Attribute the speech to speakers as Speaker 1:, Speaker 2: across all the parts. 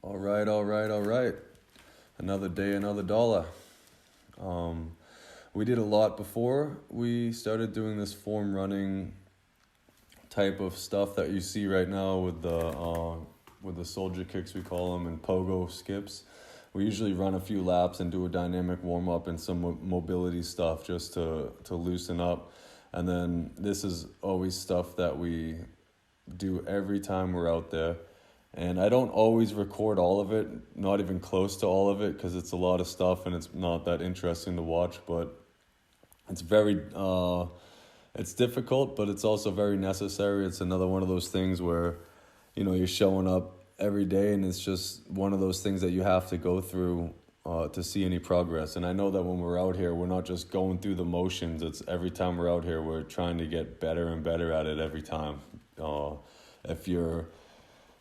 Speaker 1: All right. Another day, another dollar. We did a lot before we started doing this form running type of stuff that you see right now with the soldier kicks, we call them, and pogo skips. We usually run a few laps and do a dynamic warm up and some mobility stuff just to loosen up. And then this is always stuff that we do every time we're out there. And I don't always record all of it, not even close to all of it, because it's a lot of stuff and it's not that interesting to watch. But it's it's difficult, but it's also very necessary. It's another one of those things where, you're showing up every day, and it's just one of those things that you have to go through to see any progress. And I know that when we're out here, we're not just going through the motions. It's every time we're out here, we're trying to get better and better at it every time.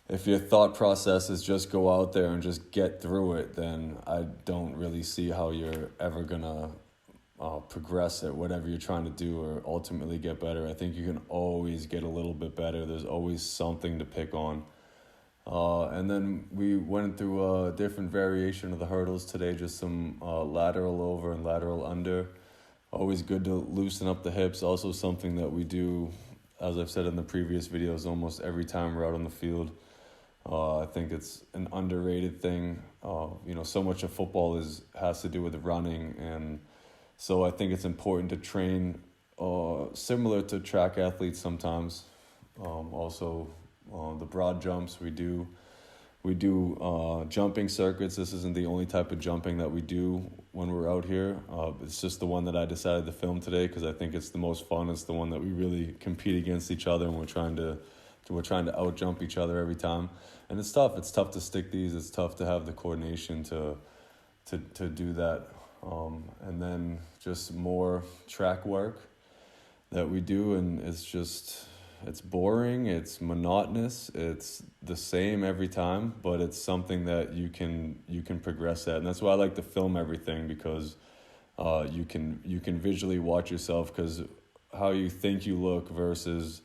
Speaker 1: If your thought process is just go out there and just get through it, then I don't really see how you're ever gonna progress at whatever you're trying to do or ultimately get better. I think you can always get a little bit better. There's always something to pick on. And then we went through a different variation of the hurdles today, just some lateral over and lateral under. Always good to loosen up the hips. Also something that we do, as I've said in the previous videos, almost every time we're out on the field. I think it's an underrated thing. So much of football has to do with running, and so I think it's important to train similar to track athletes sometimes. Also, the broad jumps we do jumping circuits. This isn't the only type of jumping that we do when we're out here. It's just the one that I decided to film today because I think it's the most fun. It's the one that we really compete against each other, and we're trying to out jump each other every time. And it's tough. It's tough to stick these. It's tough to have the coordination to do that. And then just more track work that we do, and it's boring, it's monotonous, it's the same every time, but it's something that you can progress at. And that's why I like to film everything, because you can visually watch yourself, because how you think you look versus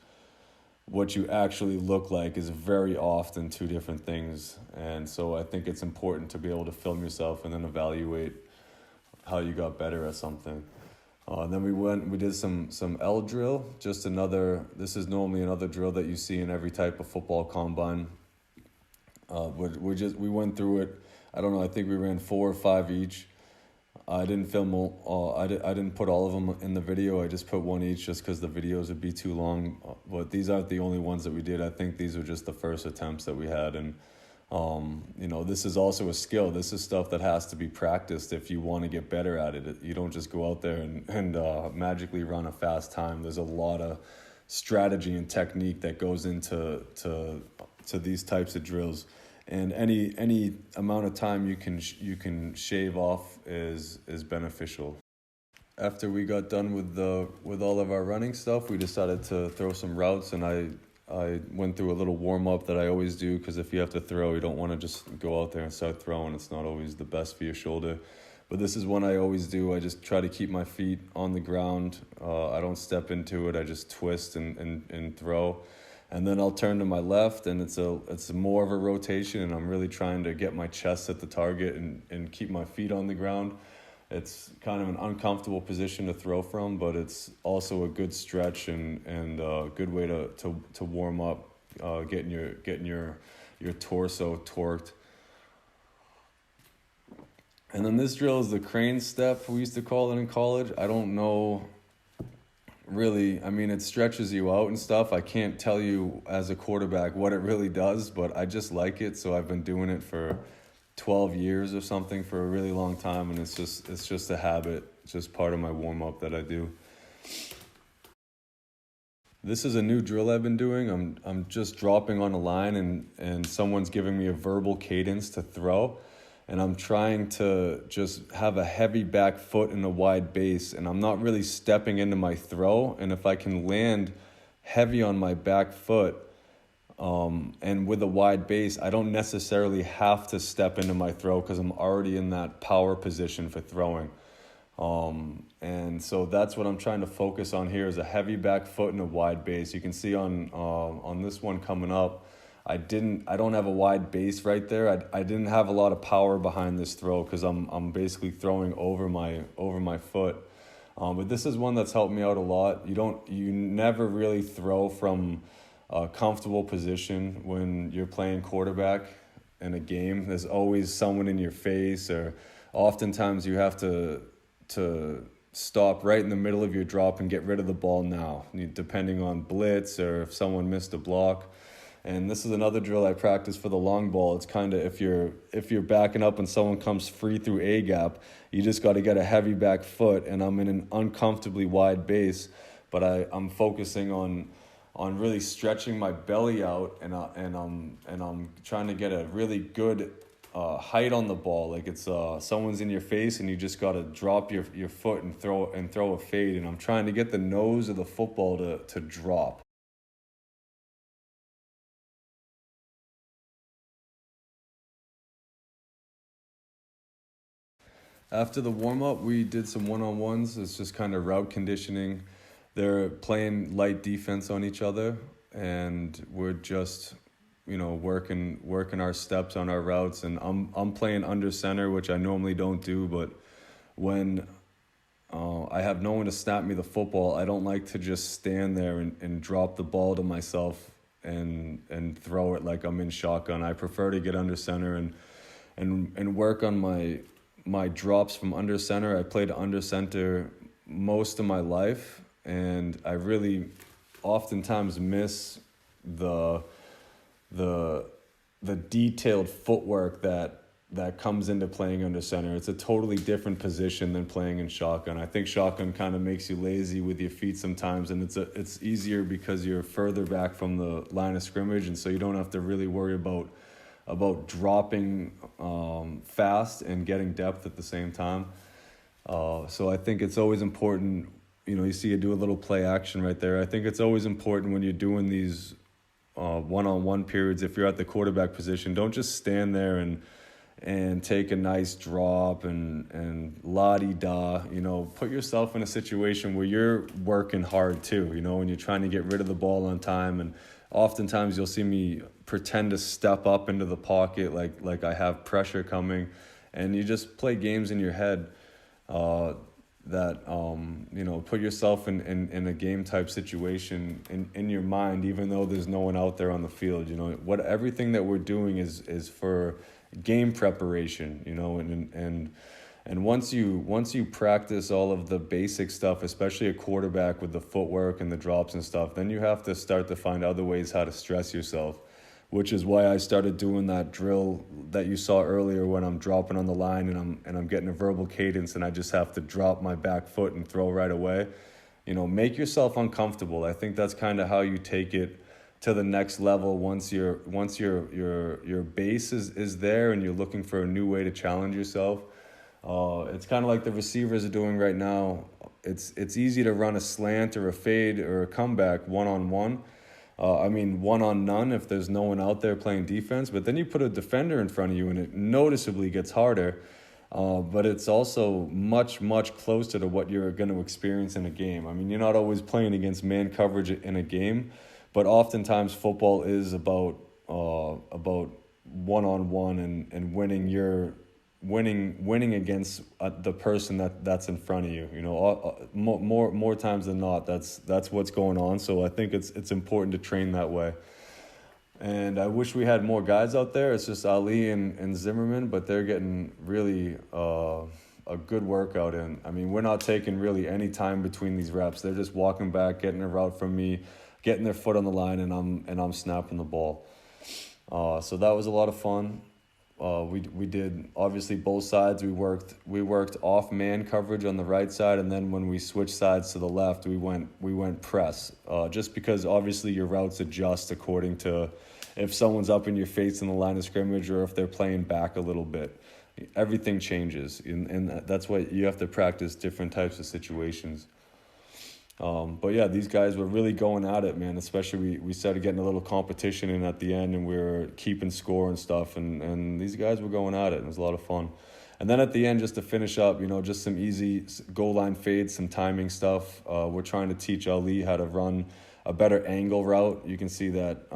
Speaker 1: what you actually look like is very often two different things. And so I think it's important to be able to film yourself and then evaluate how you got better at something. Then we did some L drill, this is normally another drill that you see in every type of football combine. We went through it. I don't know, I think we ran 4 or 5 each. I didn't film I didn't put all of them in the video. I just put one each just because the videos would be too long. But these aren't the only ones that we did. I think these were just the first attempts that we had. And this is also a skill. This is stuff that has to be practiced if you want to get better at it. You don't just go out there and magically run a fast time. There's a lot of strategy and technique that goes into these types of drills. And any amount of time you can shave off is beneficial. After we got done with all of our running stuff, we decided to throw some routes, and I went through a little warm-up that I always do, because if you have to throw, you don't want to just go out there and start throwing. It's not always the best for your shoulder. But this is one I always do. I just try to keep my feet on the ground. I don't step into it. I just twist and throw. And then I'll turn to my left, and it's more of a rotation, and I'm really trying to get my chest at the target and keep my feet on the ground. It's kind of an uncomfortable position to throw from, but it's also a good stretch and a good way to warm up, getting your torso torqued. And then this drill is the crane step, we used to call it in college. I don't know really, I mean, it stretches you out and stuff. I can't tell you as a quarterback what it really does, but I just like it. So I've been doing it for 12 years or something, for a really long time, and it's just a habit. It's just part of my warm-up that I do. This is a new drill I've been doing. I'm just dropping on a line, and someone's giving me a verbal cadence to throw, and I'm trying to just have a heavy back foot and a wide base, and I'm not really stepping into my throw. And if I can land heavy on my back foot, and with a wide base, I don't necessarily have to step into my throw, because I'm already in that power position for throwing. And so that's what I'm trying to focus on here, is a heavy back foot and a wide base. You can see on this one coming up, I don't have a wide base right there. I didn't have a lot of power behind this throw because I'm basically throwing over my foot. But this is one that's helped me out a lot. You never really throw from a comfortable position when you're playing quarterback in a game. There's always someone in your face, or oftentimes you have to stop right in the middle of your drop and get rid of the ball now, depending on blitz or if someone missed a block. And this is another drill I practice for the long ball. It's kind of if you're backing up and someone comes free through A gap, you just got to get a heavy back foot. And I'm in an uncomfortably wide base, but I'm focusing on really stretching my belly out, and I'm trying to get a really good height on the ball. Like it's someone's in your face and you just got to drop your foot and throw a fade. And I'm trying to get the nose of the football to drop. After the warm-up, we did some one-on-ones. It's just kind of route conditioning. They're playing light defense on each other, and we're just, working our steps on our routes. And I'm playing under center, which I normally don't do, but when I have no one to snap me the football, I don't like to just stand there and drop the ball to myself and throw it like I'm in shotgun. I prefer to get under center and work on my drops from under center. I played under center most of my life, and I really oftentimes miss the detailed footwork that comes into playing under center. It's a totally different position than playing in shotgun. I think shotgun kind of makes you lazy with your feet sometimes, and it's easier because you're further back from the line of scrimmage, and so you don't have to really worry about dropping fast and getting depth at the same time. So I think it's always important, you see you do a little play action right there. I think it's always important when you're doing these one-on-one periods, if you're at the quarterback position, don't just stand there and take a nice drop and la-di-da. Put yourself in a situation where you're working hard too, and you're trying to get rid of the ball on time. And oftentimes you'll see me pretend to step up into the pocket like I have pressure coming, and you just play games in your head that put yourself in a game type situation in your mind, even though there's no one out there on the field. Everything that we're doing is for game preparation, and once you practice all of the basic stuff, especially a quarterback with the footwork and the drops and stuff, then you have to start to find other ways how to stress yourself, which is why I started doing that drill that you saw earlier when I'm dropping on the line and I'm getting a verbal cadence and I just have to drop my back foot and throw right away. Make yourself uncomfortable. I think that's kind of how you take it to the next level once your base is there and you're looking for a new way to challenge yourself. It's kind of like the receivers are doing right now. It's easy to run a slant or a fade or a comeback one-on-one. One on none if there's no one out there playing defense. But then you put a defender in front of you and it noticeably gets harder. But it's also much, much closer to what you're going to experience in a game. You're not always playing against man coverage in a game, but oftentimes football is about one-on-one and winning against the person that's in front of you. More times than not, that's what's going on. So I think it's important to train that way. And I wish we had more guys out there. It's just Ali and Zimmerman, but they're getting really a good workout in. We're not taking really any time between these reps. They're just walking back, getting a route from me, getting their foot on the line, and I'm snapping the ball. So that was a lot of fun. We did obviously both sides. We worked off man coverage on the right side, and then when we switched sides to the left, we went press. Just because obviously your routes adjust according to if someone's up in your face in the line of scrimmage or if they're playing back a little bit. Everything changes, and that's why you have to practice different types of situations. But yeah, these guys were really going at it, man. Especially we started getting a little competition in at the end, and we were keeping score and stuff. And these guys were going at it. It was a lot of fun. And then at the end, just to finish up, just some easy goal line fades, some timing stuff. We're trying to teach Ali how to run a better angle route. You can see that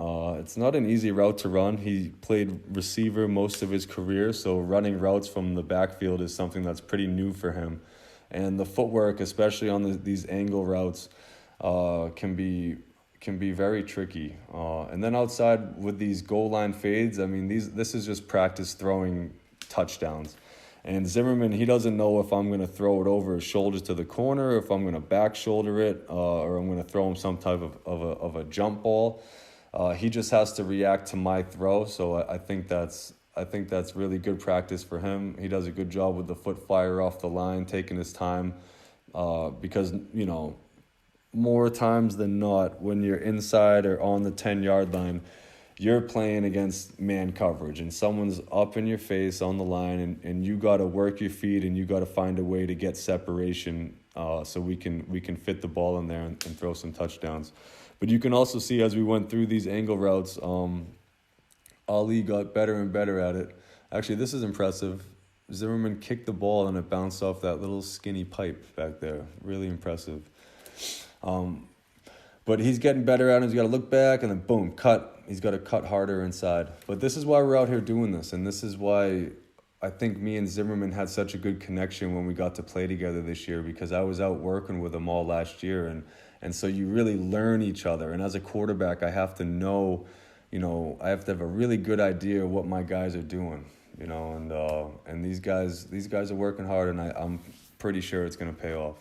Speaker 1: it's not an easy route to run. He played receiver most of his career, so running routes from the backfield is something that's pretty new for him. And the footwork, especially on these angle routes, can be very tricky. And then outside with these goal line fades, I mean, this is just practice throwing touchdowns. And Zimmerman, he doesn't know if I'm going to throw it over his shoulders to the corner, if I'm going to back shoulder it, or I'm going to throw him some type of a jump ball. He just has to react to my throw. So I think that's really good practice for him. He does a good job with the foot fire off the line, taking his time, because, you know, more times than not, when you're inside or on the 10-yard line, you're playing against man coverage and someone's up in your face on the line, and you got to work your feet and you got to find a way to get separation so we can fit the ball in there and throw some touchdowns. But you can also see as we went through these angle routes, Ali got better and better at it. Actually, this is impressive. Zimmerman kicked the ball and it bounced off that little skinny pipe back there. Really impressive. But he's getting better at it. He's got to look back and then boom, cut. He's got to cut harder inside. But this is why we're out here doing this. And this is why I think me and Zimmerman had such a good connection when we got to play together this year, because I was out working with him all last year. And so you really learn each other. And as a quarterback, I have to know, you know, I have to have a really good idea of what my guys are doing, you know. And these guys are working hard, and I'm pretty sure it's going to pay off.